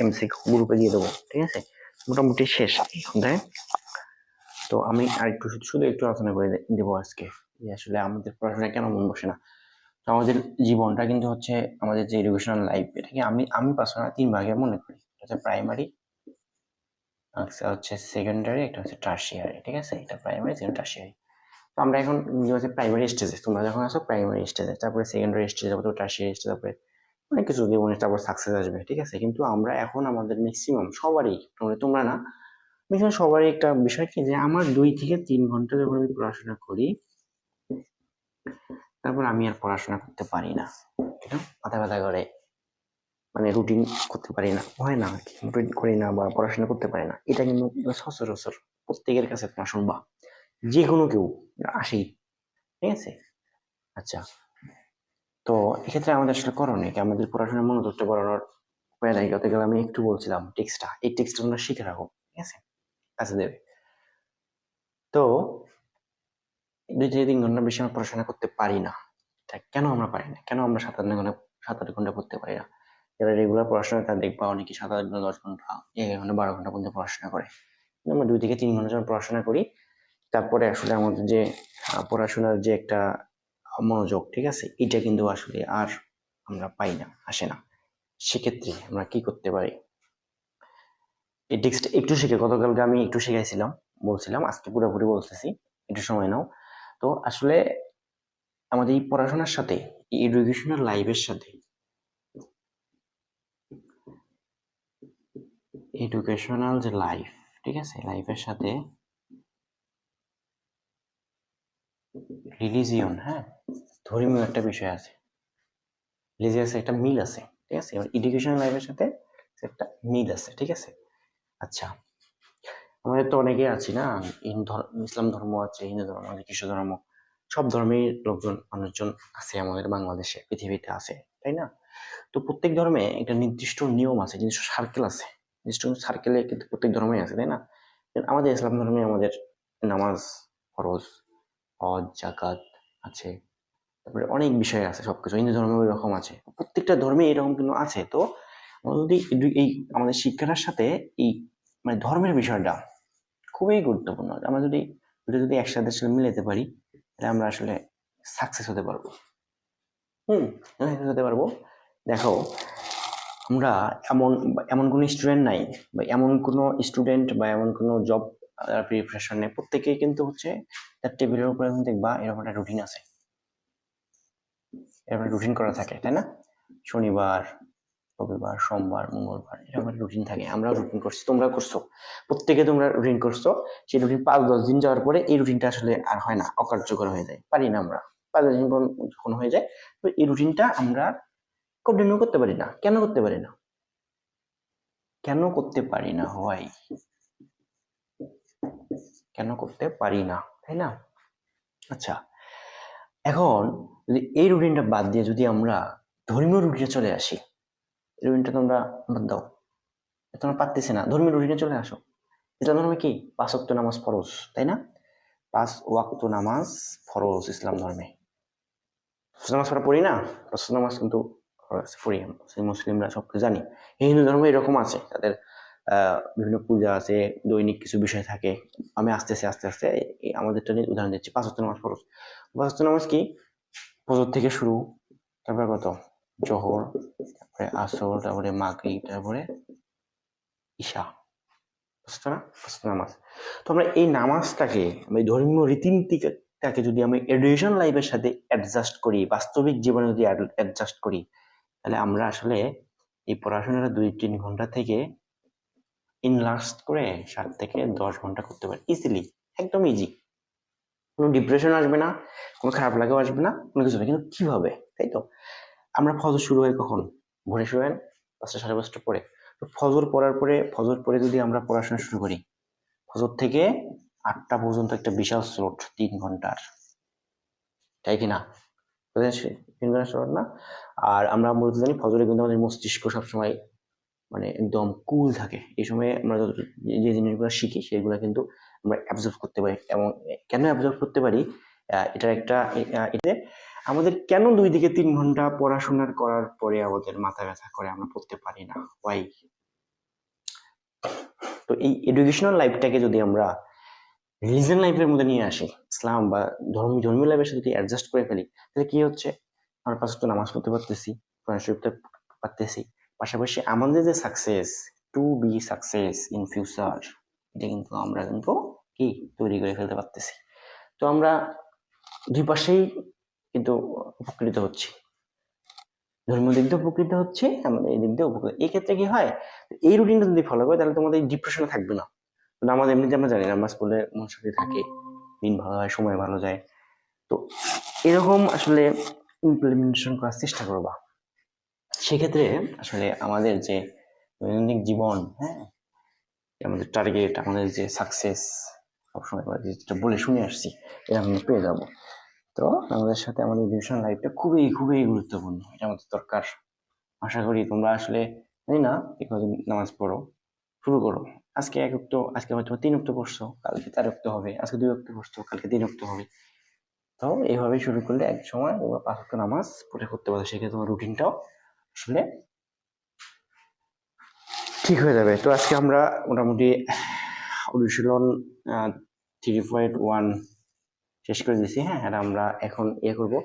MCQ গ্রুপে দিয়ে দেবো, ঠিক আছে? মোটামুটি শেষ অধ্যায়। তো আমি আর একটু শুধু একটু আলোচনা করে দেবো আজকে যে আসলে আমাদের পড়াশোনা কেন মন বসে না। তো আমাদের জীবনটা কিন্তু হচ্ছে আমাদের যে এডুকেশনাল লাইফ, এটাকে আমি পার্সোনাল 3 ভাগে মনে করি। হচ্ছে প্রাইমারি, হচ্ছে সেকেন্ডারি, একটা হচ্ছে টার্সিয়ারি, ঠিক আছে? এটা প্রাইমারি, সেকেন্ড, টার্সিয়ারি। তো আমরা এখন হচ্ছে প্রাইমারি স্টেজে, তোমরা যখন আসো প্রাইমারি স্টেজে, তারপরে সেকেন্ডারি স্টেজে, তারপরে টার্সিয়ারি স্টেজ, তারপরে অনেক কিছু জীবনে তারপর সাকসেস আসবে, ঠিক আছে? কিন্তু আমরা এখন আমাদের ম্যাক্সিমাম সবারই, তোমরা না, ম্যাক্সিমাম সবারই একটা বিষয় কি যে আমার 2 থেকে 3 ঘন্টা যখন আমি পড়াশোনা করি, তারপর আমি আর পড়াশোনা করতে পারি না। এটা মাথা ব্যথা করে, মানে রুটিন করতে পারি না, হয় না আর কি, রুটিন করি না বা পড়াশোনা করতে পারি না। এটা কিন্তু সচরাচর প্রত্যেকের কাছে তোমরা শুনবা, যে কোনো কেউ আসেই, ঠিক আছে? আচ্ছা, তো এক্ষেত্রে আমাদের আসলে করণীয় কি? আমাদের পড়াশোনার মনোযোগটা বাড়ানোর উপায় নাই। গত গেলে আমি একটু বলছিলাম টেক্সটটা, এই টেক্সটটা আমরা শিখে রাখো, ঠিক আছে? কাছে দেবে। তো 2 থেকে 3 ঘন্টার বেশি আমরা পড়াশোনা করতে পারি না। কেন আমরা পারি না? কেন আমরা 7-8 ঘন্টা পড়তে পারি না? যারা রেগুলার পড়াশোনা, তারা দেখবা অনেকে 7-8 ঘন্টা, 10 ঘন্টা, 11 ঘন্টা, 12 ঘন্টা পর্যন্ত পড়াশোনা করে। কিন্তু আমরা 2 থেকে 3 ঘন্টা যখন পড়াশোনা করি, তারপরে আসলে আমাদের যে পড়াশোনার যে একটা মনোযোগ, ঠিক আছে, এটা কিন্তু আসলে আর আমরা পাই না, আসে না। সেক্ষেত্রে আমরা কি করতে পারি? এই টেক্সট একটু শিখে, গতকালকে আমি একটু শিখাইছিলাম, বলছিলাম, আজকে পুরোপুরি বলতেছি, একটু সময় নাও। তো আসলে আমাদের এই পড়াশোনার সাথে, এই এডুকেশনাল লাইফের সাথে, এডুকেশনাল যে লাইফ, ঠিক আছে, লাইফের সাথে রিলিজিয়ন, হ্যাঁ, ধর্মীয় একটা বিষয় আছে, রিলিজিয়াস একটা মিল আছে, ঠিক আছে? এবার এডুকেশনাল লাইফের সাথে একটা মিল আছে, ঠিক আছে? আচ্ছা, আমাদের তো অনেকে আছি না, ইসলাম ধর্ম আছে, হিন্দু ধর্ম আছে, খ্রিস্ট ধর্ম, সব ধর্মের মানুষজন আছে আমাদের বাংলাদেশে, পৃথিবীতে আছে, তাই না? তো প্রত্যেক ধর্মে একটা নির্দিষ্ট নিয়ম আছে, নির্দিষ্ট সার্কেল আছে, নির্দিষ্ট সার্কেলে কিন্তু প্রত্যেক ধর্মে আছে, তাই না? আমাদের ইসলাম ধর্মে আমাদের নামাজ ফরজ, হজ, জাকাত আছে, তারপরে অনেক বিষয় আছে, সবকিছু। হিন্দু ধর্মে ওই রকম আছে, প্রত্যেকটা ধর্মে এরকম কিন্তু আছে। তো আমরা যদি এই আমাদের শিক্ষাটার সাথে এই মানে ধর্মের বিষয়টা খুবই গুরুত্বপূর্ণ। আমরা যদি একসাথে আসলে মিলাতে পারি, তাহলে আমরা আসলে সাকসেস হতে পারবো। হতে পারবো। দেখো, আমরা এমন কোনো স্টুডেন্ট নাই, বা এমন কোনো স্টুডেন্ট বা এমন কোনো জব প্রিপারেশন নেই, প্রত্যেকেই কিন্তু হচ্ছে তার টেবিলের উপরে দেখবা এরকম একটা রুটিন আছে, এরকম রুটিন করা থাকে, তাই না? শনিবার, রবিবার, সোমবার, মঙ্গলবার, এরকম একটা রুটিন থাকে। আমরাও রুটিন করছি, তোমরা করছো, প্রত্যেকে তোমরা রুটিন করছো। সেই রুটিন 5-10 দিন যাওয়ার পরে এই রুটিনটা আসলে আর হয় না, অকার্যকর হয়ে যায়, পারি না আমরা। 5-10 দিন যখন হয়ে যায়, তো এই রুটিনটা আমরা কন্টিনিউ করতে পারি না। কেন করতে পারি না? হোয়াই, কেন করতে পারি না, তাই না? আচ্ছা, এখন যদি এই রুটিনটা বাদ দিয়ে যদি আমরা ধর্মীয় রুটিনে চলে আসি, এই রুটিনটা তোমরা বাদ দাও, তোমরা পারতেছি না, ধর্মীয় রুটিনে চলে আসো। ইসলাম ধর্মে কি 5 ওয়াক্ত নামাজ ফরজ, তাই না? 5 ওয়াক্ত নামাজ ফরজ ইসলাম ধর্মে। নামাজ আমরা পড়ি না, নামাজ কিন্তু পড়ি, মুসলিমরা সবকিছু জানি। হিন্দু ধর্ম এরকম আছে, তাদের বিভিন্ন পূজা আছে, দৈনিক কিছু বিষয় থাকে। আমি আস্তে আস্তে আমাদেরটা নিয়ে উদাহরণ দিচ্ছি। 5 ওয়াক্ত নামাজ ফরজ। 5 ওয়াক্ত নামাজ কি? ফজর থেকে শুরু, তারপরে কত, জোহর, তারপরে আসর, তারপরে মাগরিব, তারপরে ঈশা, বুঝছো না? নামাজ। তো আমরা এই নামাজটাকে, এই ধর্মীয় রীতিনীতিটাকে যদি আমি এডুকেশন লাইফের সাথে অ্যাডজাস্ট করি, বাস্তবিক জীবনে যদি অ্যাডজাস্ট করি, তাহলে আমরা আসলে এই পড়াশোনাটা 2-3 ঘন্টা থেকে ইনলাস্ট করে 7 থেকে 10 ঘন্টা করতে পারি ইজিলি, একদম ইজি। কোনো ডিপ্রেশন আসবে না, কোনো খারাপ লাগাও আসবে না, কোনো কিছু না। কিন্তু কিভাবে, তাই তো? আমরা ফজর শুরু হয় কখন? ভোরে শুরু হয় 5টা, 5:30 পরে। তো ফজর পড়ার পরে, ফজর পরে যদি আমরা পড়াশোনা শুরু করি, ফজর থেকে 8টা পর্যন্ত একটা বিশাল স্লট, 3 ঘন্টার, তাই কিনা? 3 ঘন্টার স্লট না? আর আমরা মূলত জানি ফজরে কিন্তু আমাদের মস্তিষ্ক সবসময় মানে একদম কুল থাকে। এই সময় আমরা যে জিনিসগুলো শিখি সেগুলো কিন্তু আমরা অ্যাবজর্ব করতে পারি। এবং কেন অ্যাবজর্ব করতে পারি? এটার একটা এতে আমাদের কেন 2 থেকে 3 ঘন্টা পড়াশোনার করার পরে আমাদের মাথা ব্যথা করে, আমরা পড়তে পারি না? ওয়াই? তো এই এডুকেশনাল লাইফটাকে যদি আমরা রিলিজিয়ান লাইফের মধ্যে নিয়ে আসি, ইসলাম বা ধর্মীয় লাইফের সাথে যদি অ্যাডজাস্ট করে ফেলি, তাহলে কি হচ্ছে, আমরা 5 ওয়াক্ত নামাজ পড়তে পারতেছি, কোরআন শরীফ পড়তে পারতেছি, পাশাপাশি আমাদের যে success, to be success in future, এটা কিন্তু আমরা কিন্তু কি তৈরি করে ফেলতে পারতেছি। তো আমরা দুই পাশেই কিন্তু উপকৃত হচ্ছি, ধর্মীয় দিক দিয়ে উপকৃত হচ্ছে, আমাদের এই দিক দিয়ে উপকৃত। এই ক্ষেত্রে কি হয়, এই রুটিনটা যদি ফলো করে তাহলে তোমাদের ডিপ্রেশনে থাকবে না। নামাজ এমনিতে আমরা জানি নামাজ পড়লে মন শান্তি থাকে, দিন ভালো হয়, সময় ভালো যায়। তো এরকম আসলে ইমপ্লিমেন্টেশন করার চেষ্টা করবা। সেক্ষেত্রে আসলে আমাদের যে দৈনন্দিন জীবন, হ্যাঁ, আমাদের টার্গেট, আমাদের যে সাকসেস, সবসময় আমরা যেটা বলে শুনে আসছি, এটা আমরা পেয়ে যাবো। তো আমাদের সাথে আমাদের এডুকেশন লাইফটা খুবই খুবই গুরুত্বপূর্ণ, এটা আমাদের দরকার। আশা করি তোমরা আসলে, জানি না, কদিন নামাজ পড়ো, শুরু করো। আজকে হয়তো 3 ওয়াক্ত পড়ছো, কালকে 4 ওয়াক্ত হবে, আজকে 2 ওয়াক্ত পড়ছো, কালকে 3 ওয়াক্ত হবে। তো এইভাবে শুরু করলে এক সময় তোমরা 5 ওয়াক্ত নামাজ পড়ে করতে পারো, সেক্ষেত্রে তোমার রুটিনটাও আসলে ঠিক হয়ে যাবে। তো আজকে আমরা মোটামুটি অনুশীলন 3.1 শেষ করে দিয়েছি। হ্যাঁ, আর আমরা এখন করবো,